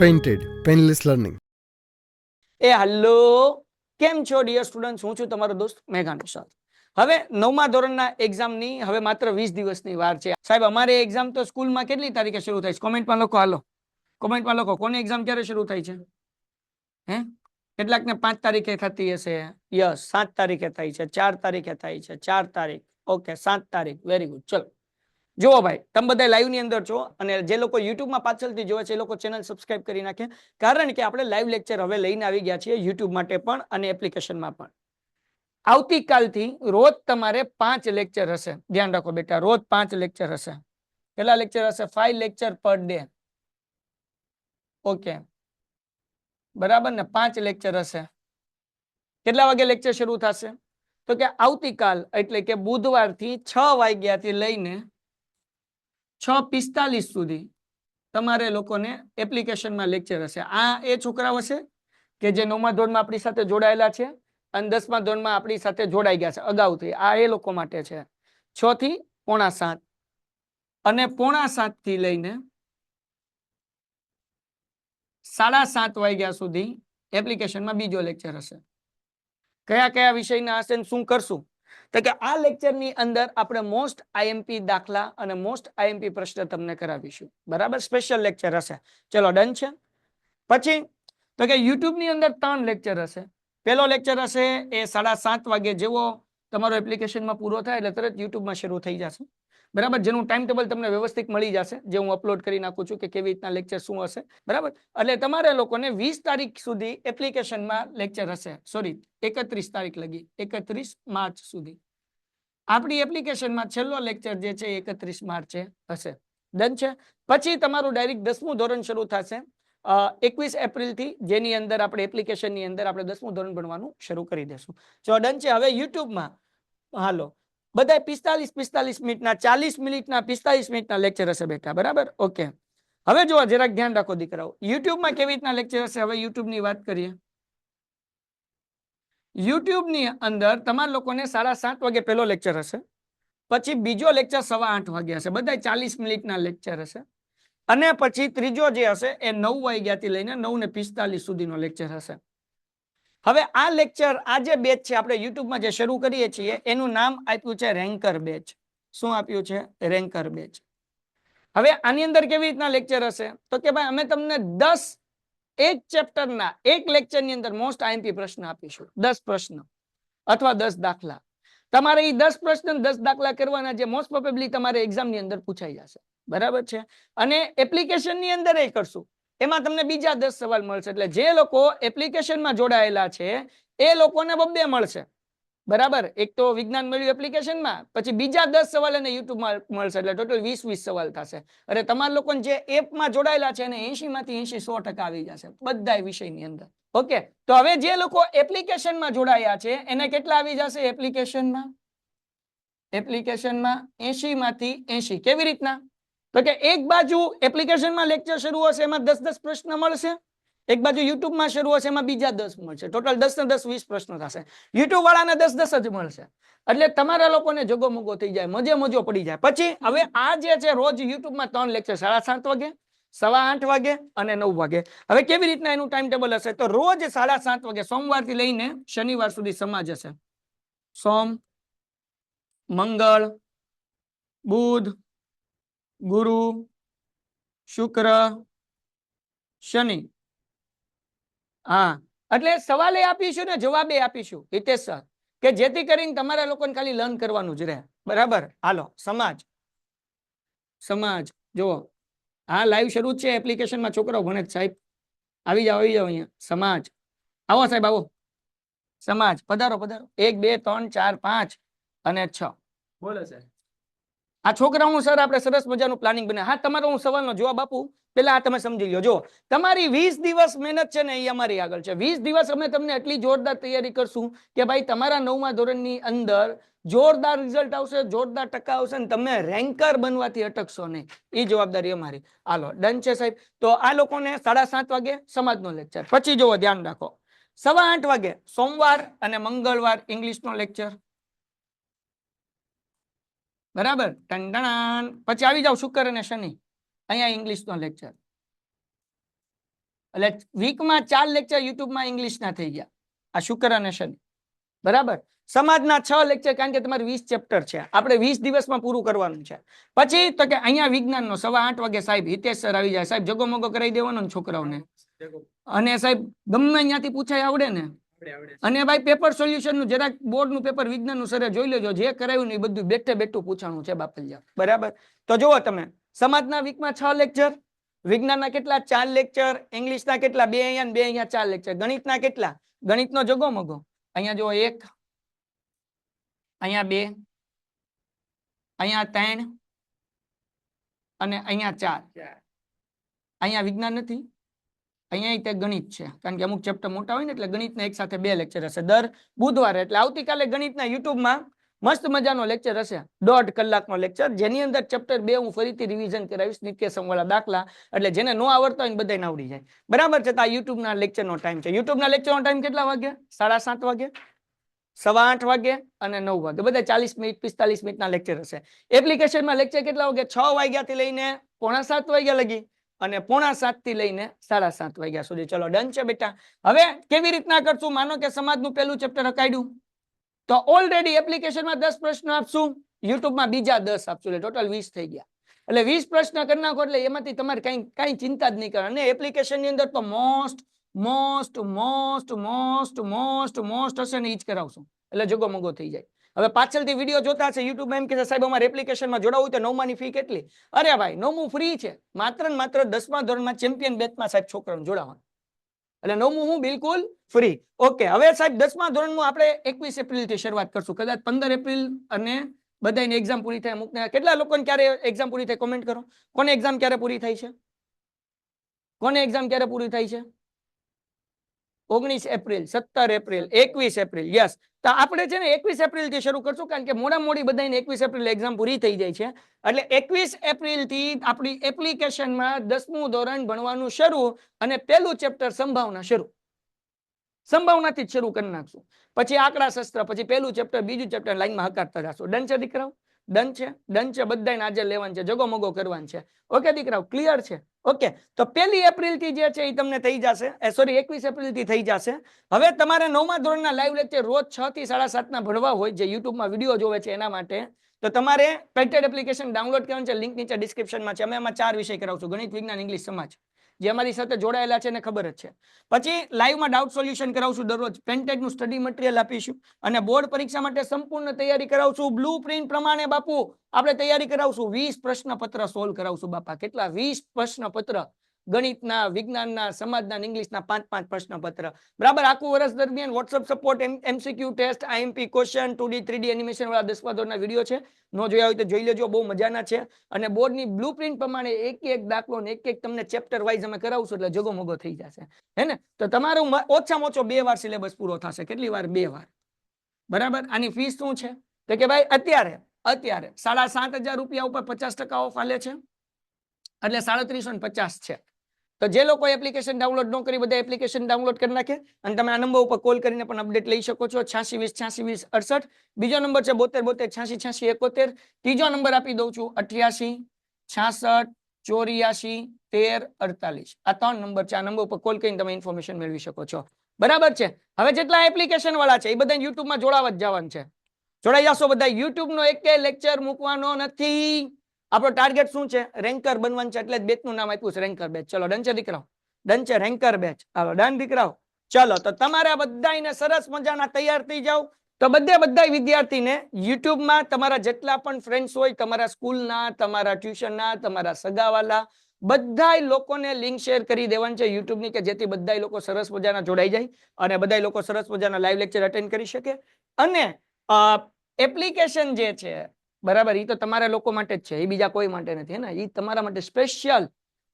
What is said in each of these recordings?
Painted, Painless Learning. એ hello, કેમ છો dear students? હું છું તમારો દોસ્ત મેઘાન સર. હવે 9મા ધોરણના એક્ઝામની હવે માત્ર 20 દિવસની વાર છે. સાહેબ, અમારે એક્ઝામ તો સ્કૂલમાં કેટલી તારીખે શરૂ થાય છે? કોમેન્ટમાં લખો. હાલો, કોમેન્ટમાં લખો. કોની એક્ઝામ ક્યારે શરૂ થાય છે? હે, કેટલાકને 5 તારીખે થતી હશે. યસ, 7 તારીખે થાય છે, 4 તારીખે થાય છે, 4 તારીખ. ઓકે, 7 તારીખ. Very good. ચલો જુઓ ભાઈ, તમે બધા લાઈવ ની અંદર છો અને જે લોકો યુટ્યુબ માં પાછળથી જોવે છે એ લોકો ચેનલ સબસ્ક્રાઇબ કરી નાખે, કારણ કે આપણે લાઈવ લેક્ચર હવે લઈને આવી ગયા છીએ યુટ્યુબ માટે પણ અને એપ્લિકેશનમાં પણ. આવતીકાલથી રોજ તમારે 5 લેક્ચર હશે. ધ્યાન રાખો બેટા, રોજ 5 લેક્ચર હશે. કેટલા લેક્ચર હશે? 5 લેક્ચર પર ડે. ઓકે, બરાબર ને? 5 લેક્ચર હશે. કેટલા વાગે લેક્ચર શરૂ થશે? તો કે આવતીકાલ એટલે કે બુધવારથી 6 વાગ્યાથી લઈને 6:45 સુધી તમારે લોકોને એપ્લિકેશનમાં લેક્ચર હશે. આ એ છોકરાઓ હશે કે જે 9મા ધોરણમાં આપણી સાથે જોડાયેલા છે અને 10મા ધોરણમાં આપણી સાથે જોડાઈ ગયા છે અગાઉથી. આ એ લોકો માટે છે. 6 થી 6:45 અને 6:45 થી લઈને 7:30 વાગ્યા સુધી એપ્લિકેશનમાં બીજો લેક્ચર હશે. કયા કયા વિષયના હશે, શું કરશું? તો કે આ લેક્ચરની અંદર આપણે મોસ્ટ આઈએમપી દાખલા અને મોસ્ટ આઈએમપી પ્રશ્ન તમને કરાવીશું. બરાબર? સ્પેશિયલ લેક્ચર હશે. ચલો, ડન છે. પછી તો કે યુટ્યુબ ની અંદર 3 લેક્ચર હશે. પહેલો લેક્ચર હશે એ 7:30 વાગે, જેવો તમારો એપ્લિકેશનમાં પૂરો થાય એટલે તરત યુટ્યુબમાં શરૂ થઈ જશે. બરાબર? જેનું ટાઈમ ટેબલ તમને વ્યવસ્થિત મળી જશે, જે હું અપલોડ કરી નાખું છું કે કેવી રીતના લેક્ચર શું હશે. બરાબર? એટલે તમારે લોકોને 20 તારીખ સુધી એપ્લિકેશનમાં લેક્ચર હશે. સોરી, 31 તારીખ લગી, 31 માર્ચ સુધી આપણી એપ્લિકેશનમાં છેલ્લો લેક્ચર જે છે 31 માર્ચે હશે. ડન છે. પછી તમારું ડાયરેક્ટ 10મું ધોરણ શરૂ થશે 21 એપ્રિલ થી, જેની અંદર આપણે એપ્લિકેશનની અંદર આપણે 10મું ધોરણ ભણવાનું શરૂ કરી દેશું. જો ડન છે. હવે યુટ્યુબમાં હાલો, બધા 45 મિનિટના, 40 મિનિટના, 45 મિનિટના લેક્ચર હશે બેટા. બરાબર? ઓકે. હવે જો જરાક ધ્યાન રાખો દીકરાઓ, યુટ્યુબમાં કેવી રીતના લેક્ચર હશે. હવે યુટ્યુબની વાત કરીએ. યુટ્યુબ ની અંદર તમારા લોકોને 7:30 વાગે પહેલો લેક્ચર હશે. પછી બીજો લેક્ચર 8:15 વાગે હશે. બધા 40 મિનિટના લેક્ચર હશે. અને પછી ત્રીજો જે હશે એ 9 વાગ્યાથી લઈને 9:45 સુધીનો લેક્ચર હશે. હવે આ લેક્ચર, આ જે બેચ છે આપણે યુટ્યુબમાં જે શરૂ કરીએ છીએ એનું નામ આપ્યું છે રેન્કર બેચ. શું આપ્યું છે? Ranker batch. હવે આની અંદર કેવી રીતના લેક્ચર હશે? તો કે ભાઈ અમે તમને 10 એક ચેપ્ટરના એક લેક્ચરની અંદર મોસ્ટ આઈએમપી પ્રશ્ન આપીશું. 10 પ્રશ્ન અથવા 10 દાખલા. તમારે એ 10 પ્રશ્ન 10 દાખલા કરવાના, જે મોસ્ટ પ્રોબેબલી તમારે એક્ઝામની અંદર પૂછાઈ જશે. બરાબર છે? અને એપ્લિકેશનની અંદર એ કરશું, એમાં તમને બીજા 10 સવાલ મળશે. એટલે જે લોકો એપ્લિકેશનમાં જોડાયેલા છે એ લોકોને 2 મળશે. બરાબર? એક તો વિજ્ઞાન મળ્યું એપ્લિકેશનમાં, પછી બીજા 10 સવાલ એને યુટ્યુબમાં મળશે. એટલે ટોટલ 20 સવાલ થશે. અને તમારા લોકોને જે એપમાં જોડાયેલા છે એને 80 માંથી 80 100% આવી જશે બધા વિષયની અંદર. ઓકે, તો હવે જે લોકો એપ્લિકેશનમાં જોડાયા છે એને કેટલા આવી જશે? એપ્લિકેશનમાં 80 માંથી 80. કેવી રીતના? તો કે એક બાજુ એપ્લિકેશનમાં લેક્ચર શરૂ હશે, એમાં 10 પ્રશ્ન મળશે. એક બાજુ યુટ્યુબમાં શરૂ હશે, એમાં બીજા 10 મળશે. ટોટલ 10 ને 10 20 પ્રશ્નો થશે. યુટ્યુબ વાળાને 10 જ મળશે. એટલે તમારા લોકોને જગો મગો થઈ જાય, મજે મજો પડી જાય. પછી હવે આ જે છે રોજ યુટ્યુબમાં 3 લેક્ચર, 7:30 વાગે, 8:15 વાગે અને 9 વાગે. હવે કેવી રીતના એનું ટાઈમ ટેબલ હશે? તો રોજ 7:30 વાગે સોમવારથી લઈને શનિવાર સુધી સમાજ હશે. સોમ, મંગળ, બુધ, ગુરુ, શુક્ર, શનિ. હા, એટલે સવાલે આપીશું ને જવાબે આપીશું હિતેશ સર, કે જેથી કરીને તમારા લોકોને ખાલી લર્ન કરવાનું જ રહે. બરાબર? હાલો, સમાજ. સમાજ જુઓ, હા લાઈવ શરૂ છે એપ્લિકેશનમાં. છોકરાઓ ભણે સાહેબ, આવી જાઓ અહીંયા. સમાજ આવો સાહેબ, આવો. સમાજ પધારો પધારો. 1 2 3 4 5 અને 6. બોલો સર. આ છોકરાઓનું સર આપણે સરસ મજાનું પ્લાનિંગ બને. હા, તમારો હું સવાલનો જવાબ આપું પેલા આ તમે સમજી લો. જો તમારી 20 દિવસ મહેનત છે ને એ અમારી આગળ છે. 20 દિવસ અમે તમને એટલી જોરદાર તૈયારી કરશું કે ભાઈ તમારા 9મા ધોરણની અંદર જોરદાર રિઝલ્ટ આવશે, જોરદાર ટકા આવશે અને તમે રેન્કર બનવાથી અટકશો નહીં. એ જવાબદારી અમારી. હાલો, ડન છે સાહેબ. તો આ લોકોને 7:30 વાગે સમાજનો લેક્ચર. પછી જોવો, ધ્યાન રાખો, 8:15 વાગે સોમવાર અને મંગળવાર ઇંગ્લિશનો લેક્ચર. બરાબર? ટંડણ. પછી આવી જાવ શુક્ર અને શનિ, અહીંયા ઇંગ્લિશનો લેક્ચર. એટલે વીકમાં 4 લેક્ચર યુટ્યુબમાં ઇંગ્લિશના થઈ ગયા, આ શુક્ર અને શનિ, બરાબર. સમાજના 6 લેક્ચર, કારણ કે તમારે 20 ચેપ્ટર છે, આપણે 20 દિવસમાં પૂરું કરવાનું છે. પછી તો કે અહીંયા વિજ્ઞાનનો 8:15 વાગે સાહેબ હિતેશ સર આવી જાય, સાહેબ જગોમગો કરાવી દેવાનો ને છોકરાઓને, અને સાહેબ ગમે અહીંયાથી પૂછાય આવડે ને. અને ભાઈ પેપર સોલ્યુશન નું જરાક બોર્ડ નું પેપર વિજ્ઞાન નું સરે જોઈ લેજો, જે કરાયું ને એ બધું બેઠે બેઠું પૂછાણું છે બાપલિયા, બરાબર. તો જુઓ તમે, સમાજના વીકમાં 6 લેક્ચર, વિજ્ઞાનના કેટલા 4 લેક્ચર, ઇંગ્લિશના કેટલા 2 અહીંયા ને 2 અહીંયા 4 લેક્ચર, ગણિતના કેટલા, ગણિતનો જગોમગો અહીંયા જો 1, અહીંયા 2, અહીંયા 3 અને અહીંયા 4. અહીંયા વિજ્ઞાન નથી, અહીંયા તે ગણિત છે, કારણ કે અમુક ચેપ્ટર મોટા હોય ને એટલે ગણિતના એક સાથે 2 લેક્ચર હશે દર બુધવારે. એટલે આવતીકાલે ગણિતના યુટ્યુબમાં મસ્ત મજાનો લેક્ચર હશે, 1.5 કલાકનો લેક્ચર, જેની અંદર ચેપ્ટર 2 હું ફરીથી રિવિઝન કરાવીશ, નિત્યસમ વાળા દાખલા, એટલે જેને ન આવડતા હોય ને બધાને આવડી જાય, બરાબર છે. તો આ યુટ્યુબના લેક્ચરનો ટાઈમ છે. યુટ્યુબના લેક્ચરનો ટાઈમ કેટલા વાગે? 7:30 વાગે, 8:15 વાગે અને 9 વાગે, બધા 40 મિનિટ 45 મિનિટના લેક્ચર હશે. એપ્લિકેશનમાં લેક્ચર કેટલા વાગે? 6 વાગ્યાથી લઈને 6:45 વાગ્યા લગી અને 6:45 થી લઈને 7:30 વાગ્યા સુધી. ચલો ડન છે બેટા. હવે કેવી રીતના કરશું? માનો કે સમાજનું પહેલું ચેપ્ટર હકાડ્યું, તો ઓલરેડી એપ્લિકેશનમાં 10 પ્રશ્ન આપશું, યુટ્યુબમાં બીજા 10 આપશું, એટલે ટોટલ 20 થઈ ગયા. એટલે 20 પ્રશ્ન કરી નાખો, એટલે એમાંથી તમારે કઈ ચિંતા જ નહીં કરે. અને એપ્લિકેશનની અંદર તો મોસ્ટ હશે ને એ જ કરાવશું, એટલે જગોમગો થઈ જાય. હવે પાછળથી વિડીયો જોતા હશે યુટ્યુબમાં, એમ કે સાહેબ અમારે એપ્લિકેશનમાં જોડાવું તો 9માની ફી કેટલી? અરે ભાઈ 9મું ફ્રી છે, માત્ર ને માત્ર 10મા ધોરણમાં ચેમ્પિયન બેચમાં સાહેબ છોકરાઓને જોડાવાનું, એટલે 9મું હું બિલકુલ ફ્રી. ઓકે, હવે સાહેબ 10મા ધોરણમાં આપણે 21 એપ્રિલ થી શરૂઆત કરશું, કદાચ 15 એપ્રિલ અને બધાની એક્ઝામ પૂરી થાય. અમુકને કેટલા લોકોને ક્યારે એક્ઝામ પૂરી થાય કોમેન્ટ કરો. કોને એક્ઝામ ક્યારે પૂરી થાય છે? કોને એક્ઝામ ક્યારે પૂરી થાય છે? 19 એપ્રિલ, 17 એપ્રિલ, 21 એપ્રિલ. યસ, તો આપણે છે ને 21 એપ્રિલ થી શરૂ કરશું, કારણ કે મોડા મોડી બધાને 21 એપ્રિલ એક્ઝામ પૂરી થઈ જાય છે. એટલે 21 એપ્રિલ થી આપણી એપ્લિકેશનમાં 10મું ધોરણ ભણવાનું શરૂ, અને પહેલું ચેપ્ટર સંભાવના શરૂ, સંભાવનાથી જ શરૂ કરી નાખશું. પછી આંકડા શાસ્ત્ર, પછી પહેલું ચેપ્ટર, બીજું ચેપ્ટર લાઈનમાં હકારતા જશો. ડન છે દીકરાઓ? ડન છે, ડન છે. બધાને આજે લેવાનું છે, જગોમગો કરવાનું છે. ઓકે દીકરાઓ, ક્લિયર છે? ઓકે, તો 1 એપ્રિલ થી જે છે એ તમને થઈ જશે, સોરી 21 એપ્રિલ થી થઈ જશે. હવે તમારે 9મા ધોરણના લાઈવ લેક્ચર રોજ 6 થી 7:30 ના ભણવા હોય, જે યુટ્યુબમાં વિડીયો જોવે છે એના માટે, તો તમારે પેન્ટેડ એપ્લિકેશન ડાઉનલોડ કરવાનું છે, લિંક નીચે ડિસ્ક્રિપ્શનમાં છે. અમે એમાં 4 વિષય કરાવશું, ગણિત, વિજ્ઞાન, ઇંગ્લિશ, સમાજ, જે અમારી સાથે જોડાયેલા છે એને ખબર જ છે. પછી લાઈવમાં ડાઉટ સોલ્યુશન કરાવશું દરરોજ, પેન્ટેડનું સ્ટડી મટીરિયલ આપીશું, અને બોર્ડ પરીક્ષા માટે સંપૂર્ણ તૈયારી કરાવશું. બ્લુ પ્રિન્ટ પ્રમાણે બાપુ આપણે તૈયારી કરાવશું. 20 પ્રશ્નપત્ર સોલ્વ કરાવશું બાપા. કેટલા? 20 પ્રશ્નપત્ર, ગણિતના, વિજ્ઞાનના, સમાજના, ઇંગ્લિશના 5-5 પ્રશ્નપત્ર, બરાબર. આખું વર્ષ દરમિયાન WhatsApp support, MCQ test, IMP question, 2D 3D animation વાળા 10મા ધોરણના વિડીયો છે, નો જોયા હોય તો જોઈ લેજો, બહુ મજાના છે. અને બોર્ડની બ્લુપ્રિન્ટ પ્રમાણે એક દાખલો ને એક તમને ચેપ્ટર વાઇઝ અમે કરાવશું, એટલે જગોમગો થઈ જશે, હે ને? તો તમારું ઓછામાં ઓછો 2 વાર સિલેબસ પૂરો થશે. કેટલી વાર? 2 વાર, બરાબર. આની ફીસ શું છે? તો કે ભાઈ અત્યારે 7,500 રૂપિયા ઉપર 50% ઓફ આલે છે, એટલે 3750 છે. તો જે લોકો એપ્લિકેશન ડાઉનલોડ ન કરી, બધા એપ્લિકેશન ડાઉનલોડ કરી નાખે, અને તમે આ નંબર ઉપર કોલ કરીને પણ અપડેટ લઈ શકો છો. 8620 8620 68. બીજો નંબર છે 72 72 86 86 71. ત્રીજો નંબર આપી દઉં છું 88 66 84 13 48. આ 3 નંબર છે. આ નંબર ઉપર કોલ કરીને તમે ઇન્ફોર્મેશન મેળવી શકો છો, બરાબર છે. હવે જેટલા એપ્લિકેશન વાળા છે એ બધા યુટ્યુબમાં જોડાવા જ જવાનું છે. જોડાઈ જશો બધા. યુટ્યુબ નો એક લેક્ચર મૂકવાનો નથી. આપણો ટાર્ગેટ શું છે? રેન્કર બનવાનું છે, એટલે જ બેચનું નામ આપ્યું છે રેન્કર બેચ. ચલો ડન છે દીકરાઓ? ડન છે, રેન્કર બેચ. હાલો ડન દીકરાઓ. ચલો, તો તમારે બધાને સરસ મજાના તૈયાર થઈ જાવ. તો બધા વિદ્યાર્થીને યુટ્યુબમાં તમારા જેટલા પણ ફ્રેન્ડ્સ હોય, તમારા સ્કૂલના, તમારા ટ્યુશનના, તમારા સગાવાલા, બધા લોકોને લિંક શેર કરી દેવાની છે યુટ્યુબની, કે જેથી બધા લોકો સરસ મજાના જોડાઈ જાય અને બધા લોકો સરસ મજાના લાઈવ લેક્ચર અટેન્ડ કરી શકે. અને એપ્લિકેશન જે છે, બરાબર, એ તો તમારા લોકો માટે જ છે, એ બીજા કોઈ માટે નથી, ને? એ તમારા માટે સ્પેશિયલ,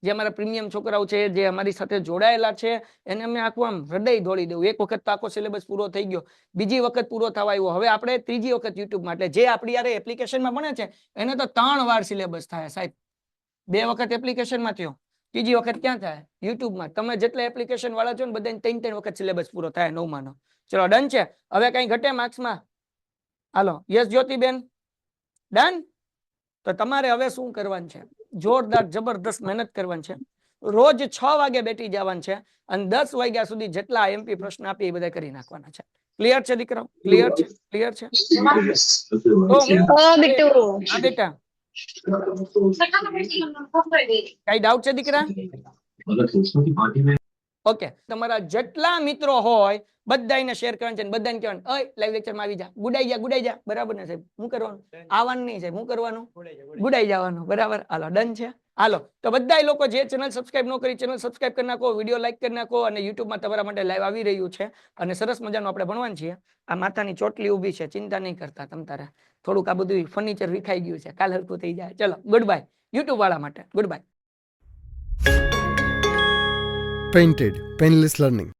જે અમારા પ્રીમિયમ છોકરાઓ છે, જે અમારી સાથે જોડાયેલા છે, એને અમે આખું આમ હૃદય દોડી દેવું. એક વખત તો આખો સિલેબસ પૂરો થઈ ગયો, બીજી વખત પૂરો થવા આવ્યો, હવે આપણે ત્રીજી વખત યુટ્યુબ માટે. જે આપણી યારે એપ્લિકેશનમાં ભણે છે એને તો 3 વાર સિલેબસ થાય સાહેબ. 2 વખત એપ્લિકેશનમાં થયો, ત્રીજી વખત ક્યાં થાય? યુટ્યુબમાં. તમે જેટલા એપ્લિકેશન વાળા છો ને બધાને 3 વખત સિલેબસ પૂરો થાય 9માનો. ચલો ડન છે. હવે કઈ ઘટે માર્ક્સમાં? હાલો, યસ જ્યોતિબેન, ડન. તો તમારે હવે શું કરવાનું છે? જોરદાર જબરદસ્ત મહેનત કરવાની છે. રોજ 6 વાગે બેઠી જવાનું છે અને 10 વાગ્યા સુધી જેટલા MP પ્રશ્ન આપી એ બધા કરી નાખવાના છે. ક્લિયર છે દીકરાઓ? ક્લિયર છે? ક્લિયર છે? તો હા બેટા, કઈ ડાઉટ છે દીકરા? ઓકે, તમારા જેટલા મિત્રો હોય બધાને શેર કરવાનું છે, બધાને કહેવાનું, ઓય લાઈવ લેક્ચર માં આવી જા, ગુડાઈ જા. બરાબર ને સાહેબ? શું કરવાનું? આવવાનું નહીં સાહેબ, શું કરવાનું? ગુડાઈ જવાનું. બરાબર, હાલો ડન છે. હાલો, તો બધા લોકો જે ચેનલ સબસ્ક્રાઇબ ન કરી ચેનલ સબસ્ક્રાઇબ કરી નાખો, વિડીયો લાઈક કરી નાખો, અને યુટ્યુબમાં તમારા માટે લાઈવ આવી રહ્યું છે અને સરસ મજાનું આપણે ભણવાનું છીએ. આ માથાની ચોટલી ઊભી છે, ચિંતા નહીં કરતા તમ તારે. થોડુંક આ બધું ફર્નિચર વિખાઈ ગયું છે, કાલ હરખું થઈ જાય. ચલો ગુડ બાય યુટ્યુબ વાળા માટે, good bye. Painted Painless Learning.